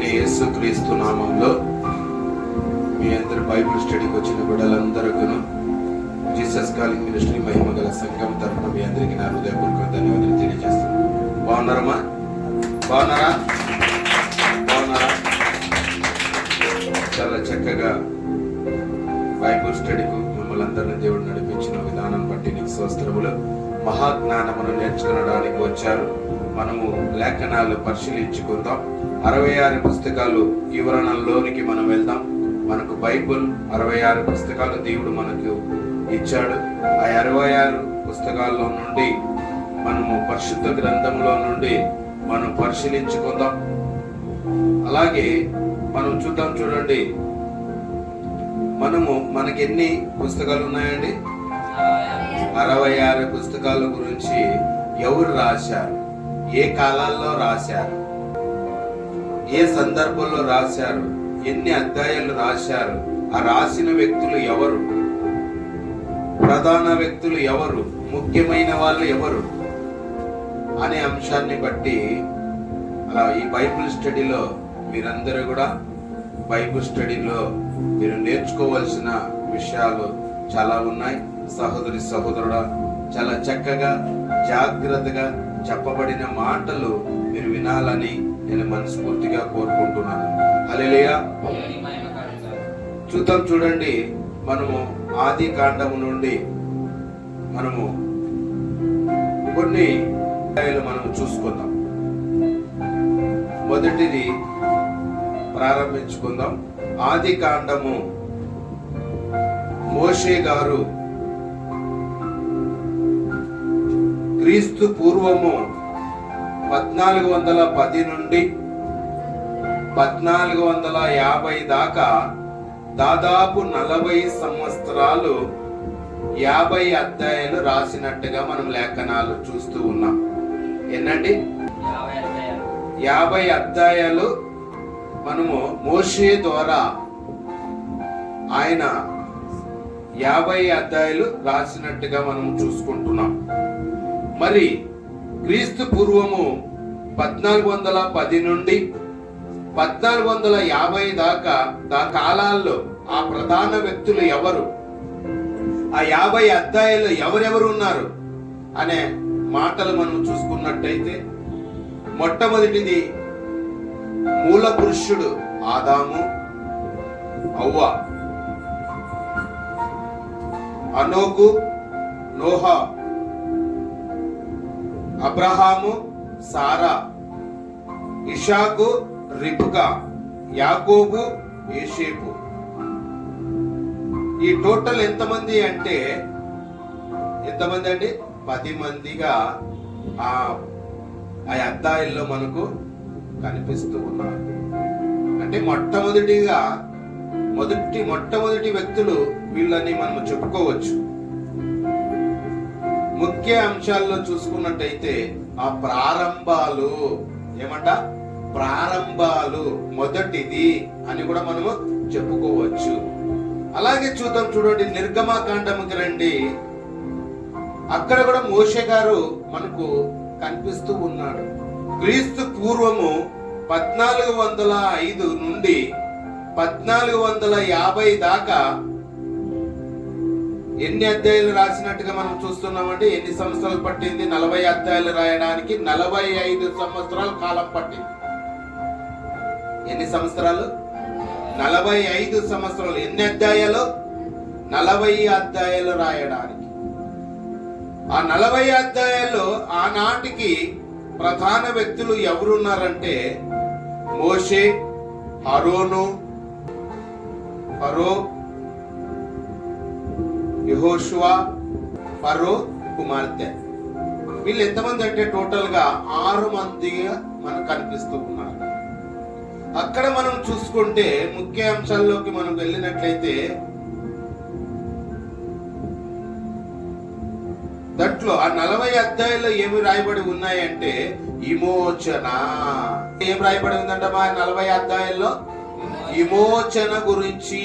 ప్రభువైన యేసుక్రీస్తు నామంలో మీ అందరు బైబిల్ స్టడీకి వచ్చిన బిడ్డలందరికీ జీసస్ కాలింగ్ మినిస్ట్రీ మహిమ గల సంఘం తరఫున మీ అందరికీ నా హృదయపూర్వక ధన్యవాదాలు తెలియజేస్తున్నాను. బాగున్నారమ్మా? బాగున్నారా? చాలా చక్కగా బైబిల్ స్టడీకు మిమ్మల్ని అందరినీ దేవుడు నడిపించిన విధానం బట్టి నీకు స్వస్త్రములు. మహాజ్ఞానమును నేర్చుకోవడానికి వచ్చారు. మనము లేఖనాలు పరిశీలించుకుందాం. 66 పుస్తకాలు వివరణలోనికి మనం వెళ్దాం. మనకు బైబిల్ 66 పుస్తకాలు దేవుడు మనకు ఇచ్చాడు. ఆ 66 పుస్తకాల్లో నుండి మనము పరిశుద్ధ గ్రంథంలో నుండి మనం పరిశీలించుకుందాం. అలాగే మనం చూద్దాం. చూడండి, మనకి ఎన్ని పుస్తకాలు ఉన్నాయండి? 66 పుస్తకాల గురించి ఎవరు రాశారు, ఏ కాలాల్లో రాశారు, ఏ సందర్భంలో రాశారు, ఎన్ని అధ్యాయాలు రాశారు, ఆ రాసిన వ్యక్తులు ఎవరు, ప్రధాన వ్యక్తులు ఎవరు, ముఖ్యమైన వాళ్ళు ఎవరు అనే అంశాన్ని బట్టి అలా ఈ బైబిల్ స్టడీలో మీరందరూ కూడా బైబిల్ స్టడీలో మీరు నేర్చుకోవాల్సిన విషయాలు చాలా ఉన్నాయి. సహోదరి సహోదరుడా, చాలా చక్కగా జాగ్రత్తగా చెప్పబడిన మాటలు మీరు వినాలని నేను మనస్ఫూర్తిగా కోరుకుంటున్నాను. హల్లెలూయా. చూద్దాం. చూడండి, మనము ఆది కాండము నుండి మనము కొన్ని మనము చూసుకుందాం. మొదటిది ప్రారంభించుకుందాం. ఆది కాండము మోషే గారు క్రీస్తు పూర్వము 1410 నుండి 1450 దాకా దాదాపు 40 సంవత్సరాలు 50 అధ్యాయాలు రాసినట్టుగా మనం లేఖనాలు చూస్తూ ఉన్నాం. ఏంటండి? 50 అధ్యాయాలు మనము మోషే ద్వారా ఆయన 50 అధ్యాయాలు రాసినట్టుగా మనం చూసుకుంటున్నాం. మరి క్రీస్తు పూర్వము 1410 నుండి 1450 దాకా కాలాల్లో ఆ ప్రధాన వ్యక్తులు ఎవరు, ఆ 50 అధ్యాయాలు ఎవరెవరు ఉన్నారు అనే మాటలు మనం చూసుకున్నట్టయితే, మొట్టమొదటిది మూల పురుషుడు ఆదాము, అవ్వ, అనోకు, నోహా, అబ్రహాము, సారా, ఇషాకు, రిబ్కా, యాకోబు, యోసేపు. ఈ టోటల్ ఎంతమంది అంటే 10 మందిగా ఆ అధ్యాయంలో మనకు కనిపిస్తూ ఉన్నారు. అంటే మొట్టమొదటి వ్యక్తులు వీళ్ళని మనం చెప్పుకోవచ్చు. ముఖ్య అంశాల్లో చూసుకున్నట్టయితే ఆ ప్రారంభాలు ప్రారంభాలు మొదటిది అని కూడా మనము చెప్పుకోవచ్చు. అలాగే చూద్దాం. చూడండి, నిర్గమకాండముకి రండి. అక్కడ కూడా మోషే గారు మనకు కనిపిస్తూ ఉన్నాడు. క్రీస్తు పూర్వము 1405 నుండి 1450 దాకా ఎన్ని అధ్యాయాలు రాసినట్టుగా మనం చూస్తున్నామండి. ఎన్ని సంవత్సరాలు పట్టింది? 40 అధ్యాయాలు రాయడానికి 45 సంవత్సరాల కాలం పట్టింది. ఎన్ని సంవత్సరాలు? 45 సంవత్సరాలు. ఎన్ని అధ్యాయాలు? 40 అధ్యాయాలు రాయడానికి. ఆ 40 అధ్యాయాల్లో ఆనాటికి ప్రధాన వ్యక్తులు ఎవరున్నారంటే మోషే, అహరోను, ఫరో, యెహోషువ, ఫరో కుమార్తె. వీళ్ళు ఎంతమంది అంటే టోటల్ గా 6 మందిగా మనకు కనిపిస్తూ ఉన్నారు. అక్కడ మనం చూసుకుంటే ముఖ్య అంశాల్లోకి మనం వెళ్ళినట్లయితే దాంట్లో ఆ 40 అధ్యాయాల్లో ఏమి రాయబడి ఉన్నాయంటే విమోచన. ఏం రాయబడి ఉందంటమ్మా 40 అధ్యాయాల్లో? విమోచన గురించి,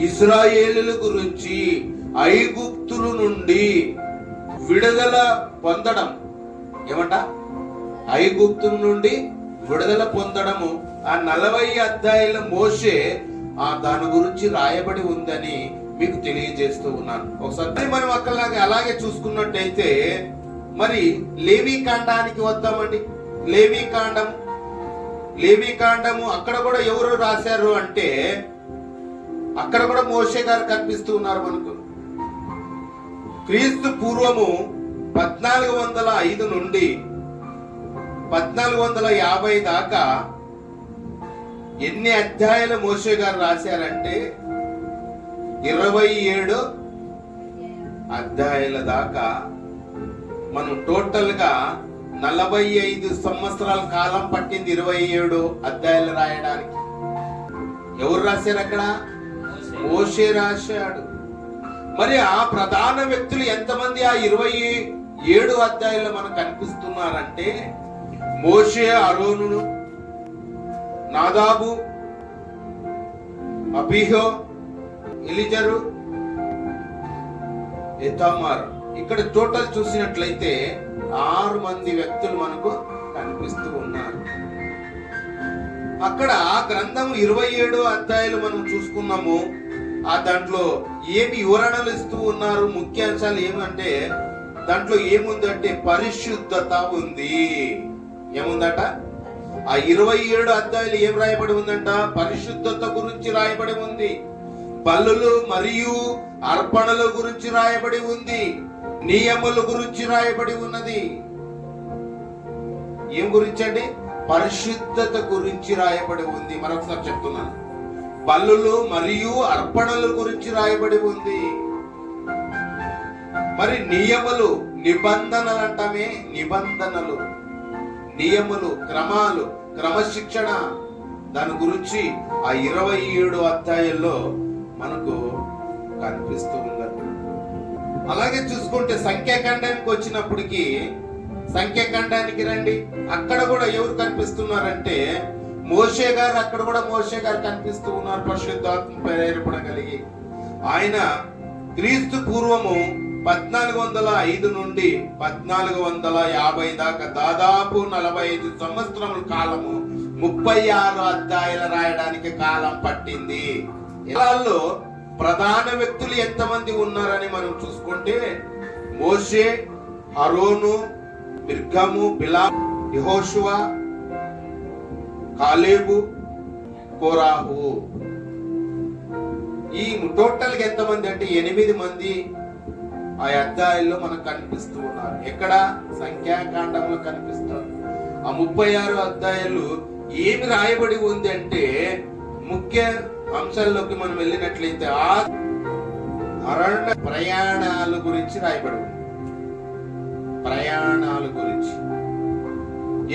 ఇశ్రాయేలుల గురించి, ఐగుప్తుల నుండి విడుదల పొందడం. ఐగుప్తు నుండి విడుదల పొందడము ఆ 40 అధ్యాయుల మోషే దాని గురించి రాయబడి ఉందని మీకు తెలియజేస్తూ ఉన్నాను. ఒకసారి మనం అలాగే చూసుకున్నట్టయితే మరి లేవీ కాండానికి వద్దామండి. లేవీ కాండము అక్కడ కూడా ఎవరు రాశారు అంటే అక్కడ కూడా మోషే గారు కనిపిస్తూ ఉన్నారు మనకు. క్రీస్తు పూర్వము 1405 నుండి 1450 దాకా ఎన్ని అధ్యాయాలు మోషే గారు రాశారంటే 27 అధ్యాయాల దాకా. మనం టోటల్ గా 45 సంవత్సరాల కాలం పట్టింది 27 అధ్యాయాలు రాయడానికి. ఎవరు రాశారు అక్కడ? మోషే రాశాడు. మరి ఆ ప్రధాన వ్యక్తులు ఎంతమంది ఆ 27 అధ్యాయాల్లో మనకు కనిపిస్తున్నారంటే మోషే, అరోను, నాదాబు, అబీహో, ఎలిజరు, ఇతామార్. ఇక్కడ టోటల్ చూసినట్లయితే 6 మంది వ్యక్తులు మనకు కనిపిస్తూ ఉన్నారు. అక్కడ ఆ గ్రంథం 27 అధ్యాయాలు మనం చూసుకున్నాము. దాంట్లో ఏమి వివరణలు ఇస్తూ ఉన్నారు, ముఖ్య అంశాలు ఏమంటే దాంట్లో ఏముందంటే పరిశుద్ధత ఉంది. ఏముందట? ఆ 27 అధ్యాయాలు ఏం రాయబడి ఉందంట? పరిశుద్ధత గురించి రాయబడి ఉంది. బలులు మరియు అర్పణల గురించి రాయబడి ఉంది. నియముల గురించి రాయబడి ఉన్నది. ఏం గురించి అండి? పరిశుద్ధత గురించి రాయబడి ఉంది. మరొకసారి చెప్తున్నాను, బలులు మరియు అర్పణల గురించి రాయబడి ఉంది. మరి నియములు, నిబంధనలు అంటామే, నియములు, క్రమాలు, క్రమశిక్షణ, దాని గురించి ఆ 27 అధ్యాయాల్లో మనకు కనిపిస్తూ ఉందండి. అలాగే చూసుకుంటే సంఖ్యాకాండానికి వచ్చినప్పటికీ, సంఖ్యాకాండానికి రండి. అక్కడ కూడా ఎవరు కనిపిస్తున్నారంటే మోషే గారు. అక్కడ కూడా మోషే గారు కనిపిస్తూ ఉన్నారు, పరిశుద్ధాత్మ ప్రేరేపణగలిగి. ఆయన క్రీస్తు పూర్వము 1405 నుండి 1450 దాకా దాదాపు 45 సంవత్సరముల కాలము 36 అధ్యాయాలు రాయడానికి కాలం పట్టింది. ఇలాల్లో ప్రధాన వ్యక్తులు ఎంతమంది ఉన్నారని మనం చూసుకుంటే మోషే, అరోను, మిర్గము, బిలాము, యెహోషువ, కాలేబు, కోరాహు. ఈ టోటల్ గా ఎంతమంది అంటే 8 మంది ఆ అధ్యాయాల్లో మనకు కనిపిస్తూ ఉన్నారు. ఎక్కడ? సంఖ్యాకాండంలో కనిపిస్తారు. ఆ 36 అధ్యాయాలు ఏమి రాయబడి ఉంది అంటే ముఖ్య అంశాల్లోకి మనం వెళ్ళినట్లయితే ఆ అరణ్య ప్రయాణాల గురించి రాయబడి ఉంది. ప్రయాణాల గురించి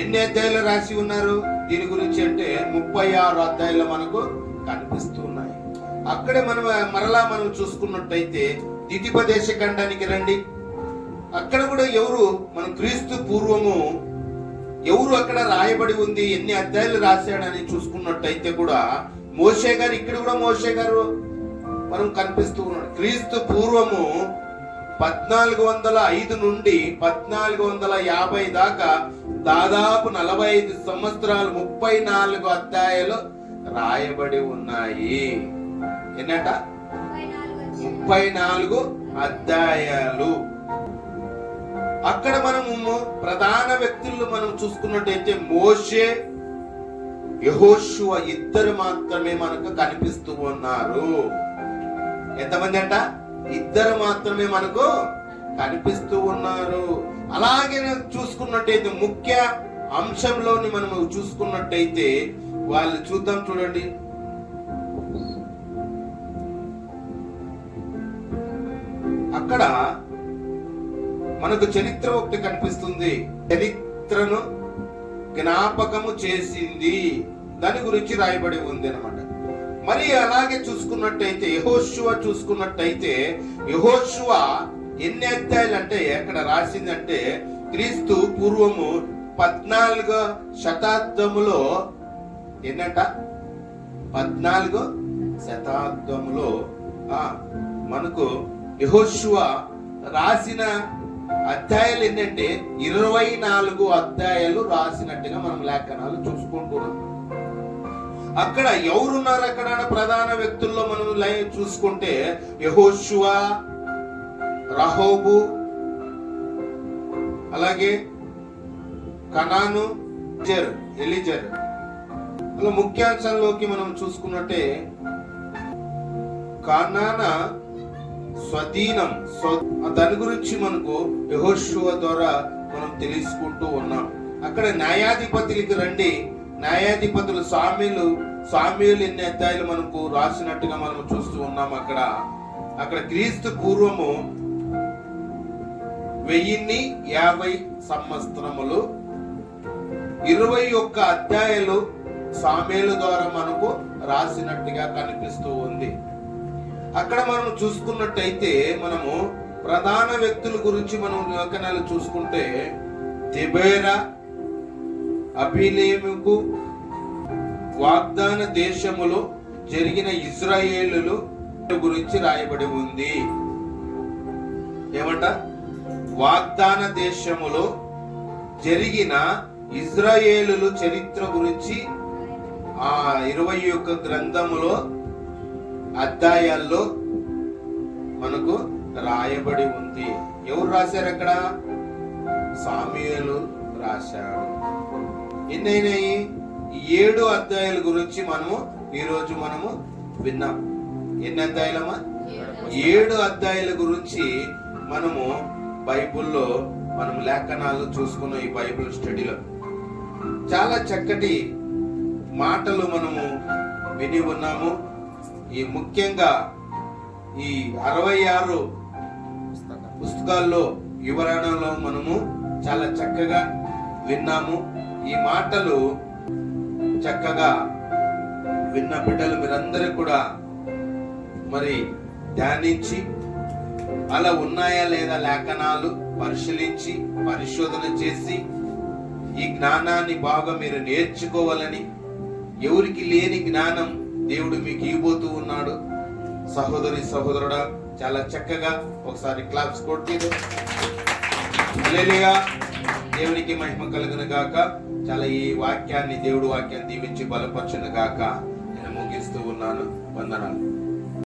ఎన్ని అధ్యాయాలు రాసి ఉన్నారు దీని గురించి అంటే 36 అధ్యాయాలు మనకు కనిపిస్తూ ఉన్నాయి. అక్కడే మరలా మనం చూసుకున్నట్టయితే ద్వితీయోపదేశ ఖండానికి రండి. అక్కడ కూడా ఎవరు, మనం క్రీస్తు పూర్వము ఎవరు అక్కడ రాయబడి ఉంది, ఎన్ని అధ్యాయాలు రాశాడని చూసుకున్నట్టయితే కూడా మోషే గారు. ఇక్కడ కూడా మోషే గారు మనం కనిపిస్తూ ఉన్నాడు. క్రీస్తు పూర్వము 1405 నుండి 1450 దాకా దాదాపు 45 సంవత్సరాలు 34 అధ్యాయాలు రాయబడి ఉన్నాయి. ఏంటంట? 34 అధ్యాయాలు. అక్కడ మనము ప్రధాన వ్యక్తులు మనం చూసుకున్నట్టయితే మోషే, యెహోషువ ఇద్దరు మాత్రమే మనకు కనిపిస్తూ ఉన్నారు. ఎంతమంది అంట? ఇద్దరు మాత్రమే మనకు కనిపిస్తూ ఉన్నారు. అలాగే చూసుకున్నట్టయితే ముఖ్య అంశంలోని మనం చూసుకున్నట్టయితే వాళ్ళు చూద్దాం, చూడండి. అక్కడ మనకు చరిత్ర ఒకటి కనిపిస్తుంది. చరిత్రను జ్ఞాపకము చేసింది, దాని గురించి రాయబడి ఉంది అన్నమాట. మరి అలాగే చూసుకున్నట్టయితే యెహోషువ చూసుకున్నట్టయితే యెహోషువ ఎన్ని అధ్యాయాలు అంటే ఎక్కడ రాసిందంటే క్రీస్తు పూర్వము 14వ శతాబ్దములో ఏంటంట? 14వ శతాబ్దములో మనకు యెహోషువ రాసిన అధ్యాయాలు ఏంటంటే 24 అధ్యాయాలు రాసినట్టుగా మనం లేఖనాలు చూసుకోవాలి. అక్కడ ఎవరున్నారు? అక్కడ ప్రధాన వ్యక్తుల్లో మనం లైన్ చూసుకుంటే యెహోషువ, రహోబు, అలాగే కనాను, ఎలిజర్. అలా ముఖ్యాంశాల్లోకి మనం చూసుకున్నట్టే కానాన స్వధీనం, దాని గురించి మనకు యెహోషువ ద్వారా మనం తెలుసుకుంటూ ఉన్నాం. అక్కడ న్యాయాధిపతులకి రండి, న్యాయాధిపతులు సామ్యులు ఎన్ని అధ్యాయులు మనకు రాసినట్టుగా మనం చూస్తూ ఉన్నాం. అక్కడ క్రీస్తు పూర్వము 1050 సంవత్సరములు 21 అధ్యాయాలు సామ్యుల ద్వారా మనకు రాసినట్టుగా కనిపిస్తూ ఉంది. అక్కడ మనం చూసుకున్నట్టయితే మనము ప్రధాన వ్యక్తుల గురించి మనం లేఖనాలు చూసుకుంటే దెబోరా, అబీలేముకు వాగ్దాన దేశములో జరిగిన ఇజ్రాయేలులు గురించి రాయబడి ఉంది. ఏమంట? వాగ్దాన దేశములో జరిగిన ఇజ్రాయేలులు చరిత్ర గురించి ఆ 21 గ్రంథములో అధ్యాయాల్లో మనకు రాయబడి ఉంది. ఎవరు రాశారు అక్కడ? సామ్యుయేలు రాశాడు. ఎన్నైనాయి? 7 అధ్యాయాల గురించి మనము ఈరోజు విన్నాం. ఎన్ని అధ్యాయాలమ్మా? 7 అధ్యాయాల గురించి మనము బైబిల్లో మనం లేఖనాలు చూసుకున్న ఈ బైబిల్ స్టడీలో చాలా చక్కటి మాటలు మనము విని ఉన్నాము. ఈ ముఖ్యంగా ఈ 66 పుస్తకాల్లో వివరణలో మనము చాలా చక్కగా విన్నాము. ఈ మాటలు చక్కగా విన్న బిడ్డలు మీరందరూ కూడా మరి ధ్యానించి అలా ఉన్నాయా లేదా లేఖనాలు పరిశీలించి పరిశోధన చేసి ఈ జ్ఞానాన్ని బాగా మీరు నేర్చుకోవాలని, ఎవరికి లేని జ్ఞానం దేవుడు మీకు ఇవ్వబోతూ ఉన్నాడు. సహోదరి సహోదరుడా, చాలా చక్కగా ఒకసారి క్లాప్స్ కొట్టిరు. హల్లెలూయా, దేవునికి మహిమ కలుగును గాక. చాలా ఈ వాక్యాన్ని, దేవుడు వాక్యాన్ని దీవించి బలపరచును గాక. నేను ముగిస్తూ ఉన్నాను. వందనాలు.